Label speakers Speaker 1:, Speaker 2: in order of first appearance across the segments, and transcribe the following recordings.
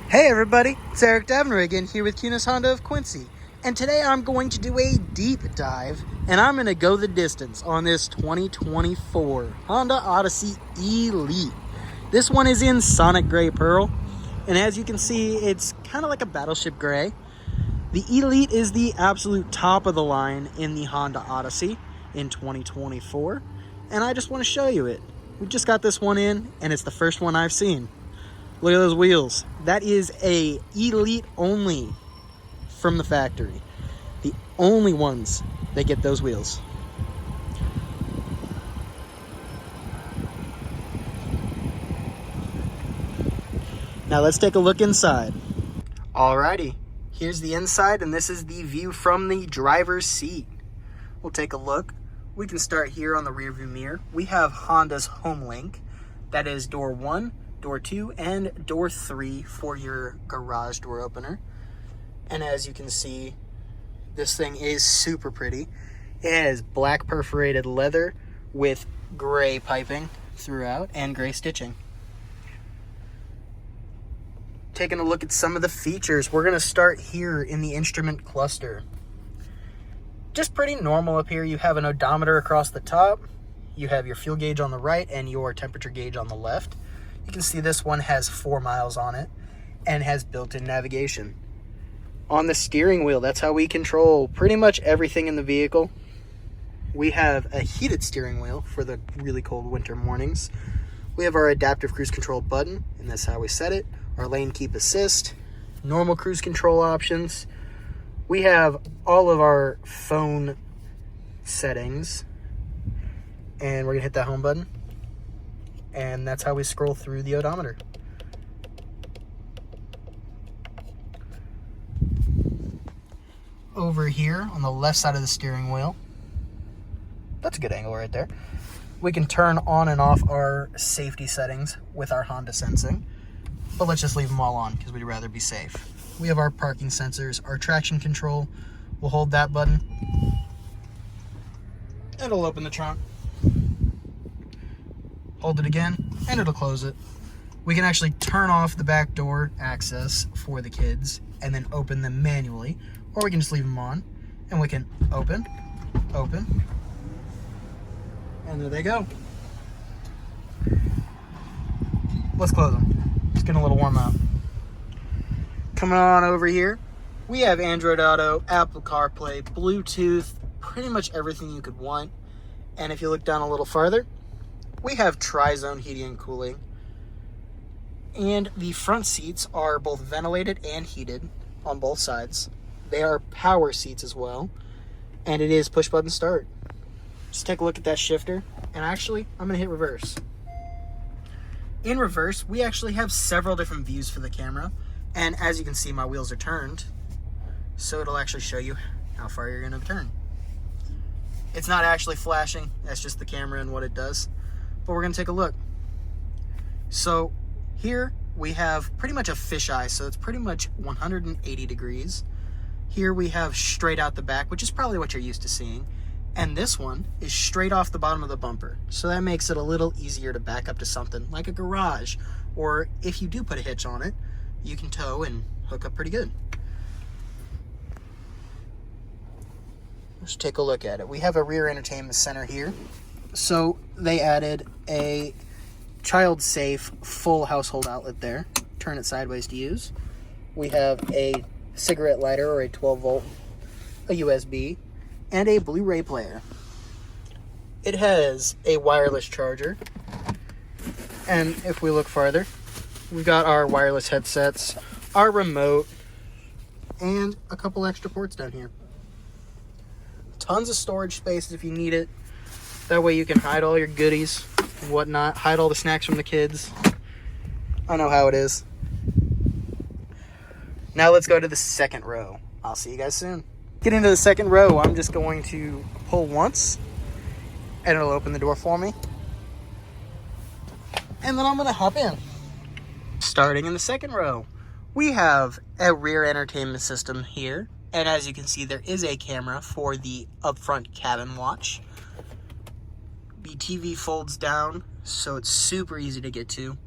Speaker 1: Hey everybody, it's Eric Davenor again here with Cunis Honda of Quincy. And today I'm going to do a deep dive and I'm going to go the distance on this 2024 Honda Odyssey Elite. This one is in Sonic Gray Pearl, and as you can see, it's kind of like a battleship gray. The Elite is the absolute top of the line in the Honda Odyssey in 2024, and I just want to show you it. We just got this one in, and it's the first one I've seen. Look at those wheels. That is a Elite only from the factory. The only ones that get those wheels. Now let's take a look inside. Alrighty, here's the inside, and this is the view from the driver's seat. We'll take a look. We can start here on the rearview mirror. We have Honda's Home Link. That is door 1, door 2, and door 3 for your garage door opener. And as you can see, this thing is super pretty. It has black perforated leather with gray piping throughout and gray stitching. Taking a look at some of the features, we're going to start here in the instrument cluster. Just pretty normal up here. You have an odometer across the top. You have your fuel gauge on the right and your temperature gauge on the left. You can see this one has 4 miles on it and has built-in navigation. On the steering wheel, that's how we control pretty much everything in the vehicle. We have a heated steering wheel for the really cold winter mornings. We have our adaptive cruise control button, and that's how we set it. Our lane keep assist, normal cruise control options. We have all of our phone settings, and we're gonna hit that home button, and that's how we scroll through the odometer. Over here on the left side of the steering wheel, that's a good angle right there, we can turn on and off our safety settings with our Honda sensing, but let's just leave them all on because we'd rather be safe. We have our parking sensors, our traction control. We'll hold that button. It'll open the trunk. Hold it again, and it'll close it. We can actually turn off the back door access for the kids and then open them manually, or we can just leave them on, and we can open, and there they go. Let's close them. It's getting a little warm out. Coming on over here, we have Android Auto, Apple CarPlay, Bluetooth, pretty much everything you could want. And if you look down a little farther, we have tri-zone heating and cooling. And the front seats are both ventilated and heated on both sides. They are power seats as well. And it is push button start. Just take a look at that shifter. And actually, I'm going to hit reverse. In reverse, we actually have several different views for the camera. And as you can see, my wheels are turned. So it'll actually show you how far you're going to turn. It's not actually flashing. That's just the camera and what it does. But we're going to take a look. So here we have pretty much a fisheye. So it's pretty much 180 degrees. Here we have straight out the back, which is probably what you're used to seeing. And this one is straight off the bottom of the bumper. So that makes it a little easier to back up to something like a garage. Or if you do put a hitch on it, you can tow and hook up pretty good. Let's take a look at it. We have a rear entertainment center here. So they added a child-safe full household outlet there. Turn it sideways to use. We have a cigarette lighter or a 12-volt, a USB, and a Blu-ray player. It has a wireless charger. And if we look farther, we've got our wireless headsets, our remote, and a couple extra ports down here. Tons of storage space if you need it. That way you can hide all your goodies and whatnot. Hide all the snacks from the kids. I know how it is. Now let's go to the second row. I'll see you guys soon. Getting to the second row, I'm just going to pull once, and it'll open the door for me. And then I'm going to hop in. Starting in the second row, we have a rear entertainment system here. And as you can see, there is a camera for the upfront cabin watch. The TV folds down, so it's super easy to get to.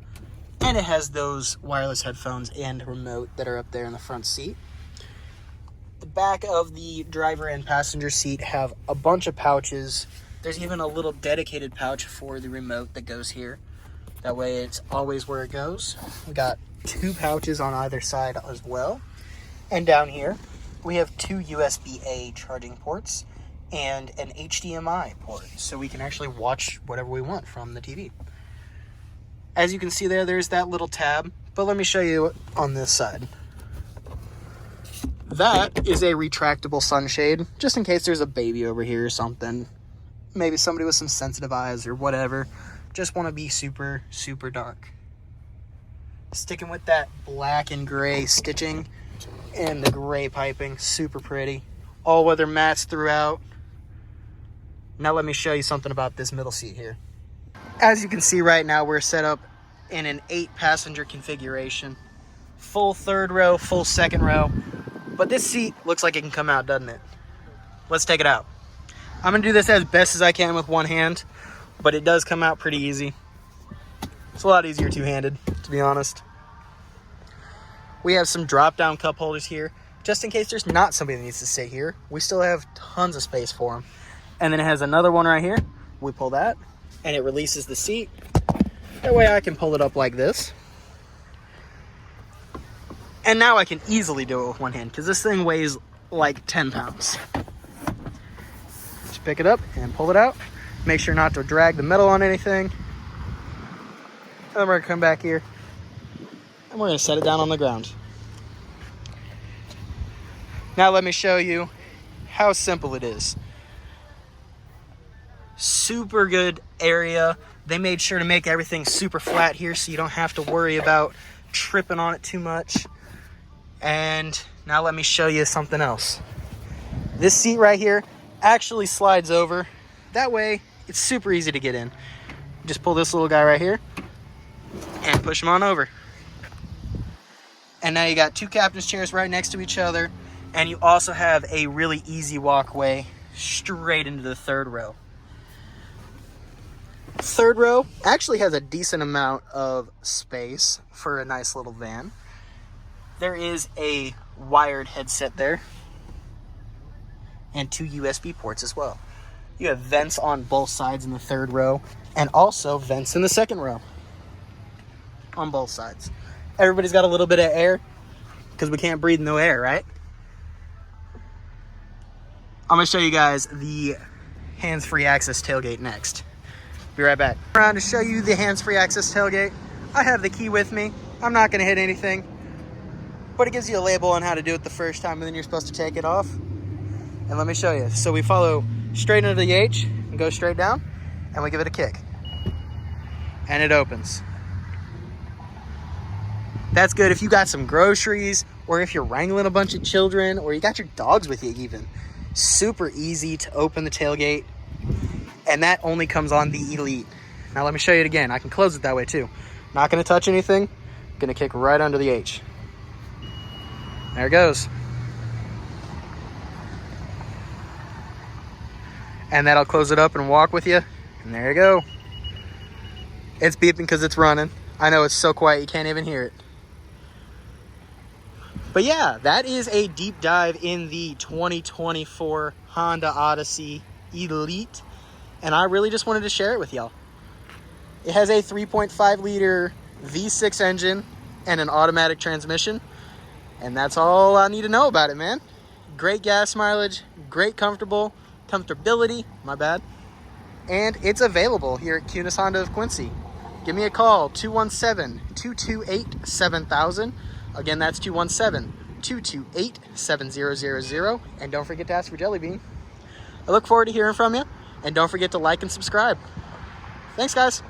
Speaker 1: And it has those wireless headphones and remote that are up there in the front seat. The back of the driver and passenger seat have a bunch of pouches. There's even a little dedicated pouch for the remote that goes here. That way it's always where it goes. We got 2 pouches on either side as well. And down here, we have 2 USB-A charging ports and an HDMI port. So we can actually watch whatever we want from the TV. As you can see there, there's that little tab. But let me show you on this side. That is a retractable sunshade, just in case there's a baby over here or something. Maybe somebody with some sensitive eyes or whatever. Just want to be super, super dark. Sticking with that black and gray stitching and the gray piping. Super pretty. All weather mats throughout. Now let me show you something about this middle seat here. As you can see right now, we're set up in an 8-passenger configuration. Full 3rd row, full 2nd row. But this seat looks like it can come out, doesn't it? Let's take it out. I'm gonna do this as best as I can with one hand, but it does come out pretty easy. It's a lot easier two-handed, to be honest. We have some drop-down cup holders here, just in case there's not somebody that needs to sit here. We still have tons of space for them. And then it has another one right here. We pull that, and it releases the seat. That way I can pull it up like this. And now I can easily do it with one hand, because this thing weighs like 10 pounds. Just pick it up and pull it out. Make sure not to drag the metal on anything. And then we're going to come back here, and we're going to set it down on the ground. Now let me show you how simple it is. Super good area. They made sure to make everything super flat here so you don't have to worry about tripping on it too much. And now let me show you something else. This seat right here actually slides over. That way, it's super easy to get in. Just pull this little guy right here and push him on over. And now you got 2 captain's chairs right next to each other. And you also have a really easy walkway straight into the 3rd row. 3rd row actually has a decent amount of space for a nice little van. There is a wired headset there and 2 USB ports as well. You have vents on both sides in the 3rd row and also vents in the 2nd row on both sides. Everybody's got a little bit of air because we can't breathe no air, right? I'm going to show you guys the hands-free access tailgate next. Be right back. Around to show you the hands-free access tailgate. I have the key with me. I'm not going to hit anything, but it gives you a label on how to do it the first time, and then you're supposed to take it off. And let me show you. So we follow straight into the H and go straight down, and we give it a kick. And it opens. That's good if you got some groceries, or if you're wrangling a bunch of children, or you got your dogs with you even. Super easy to open the tailgate. And that only comes on the Elite. Now let me show you it again. I can close it that way too. Not going to touch anything. Going to kick right under the H. There it goes. And that'll close it up and walk with you. And there you go. It's beeping because it's running. I know it's so quiet you can't even hear it. But yeah, that is a deep dive in the 2024 Honda Odyssey Elite. And I really just wanted to share it with y'all. It has a 3.5 liter V6 engine and an automatic transmission. And that's all I need to know about it, man. Great gas mileage, great comfortability, my bad. And it's available here at Kunis Honda of Quincy. Give me a call, 217-228-7000. Again, that's 217-228-7000. And don't forget to ask for Jelly Bean. I look forward to hearing from you. And don't forget to like and subscribe. Thanks, guys.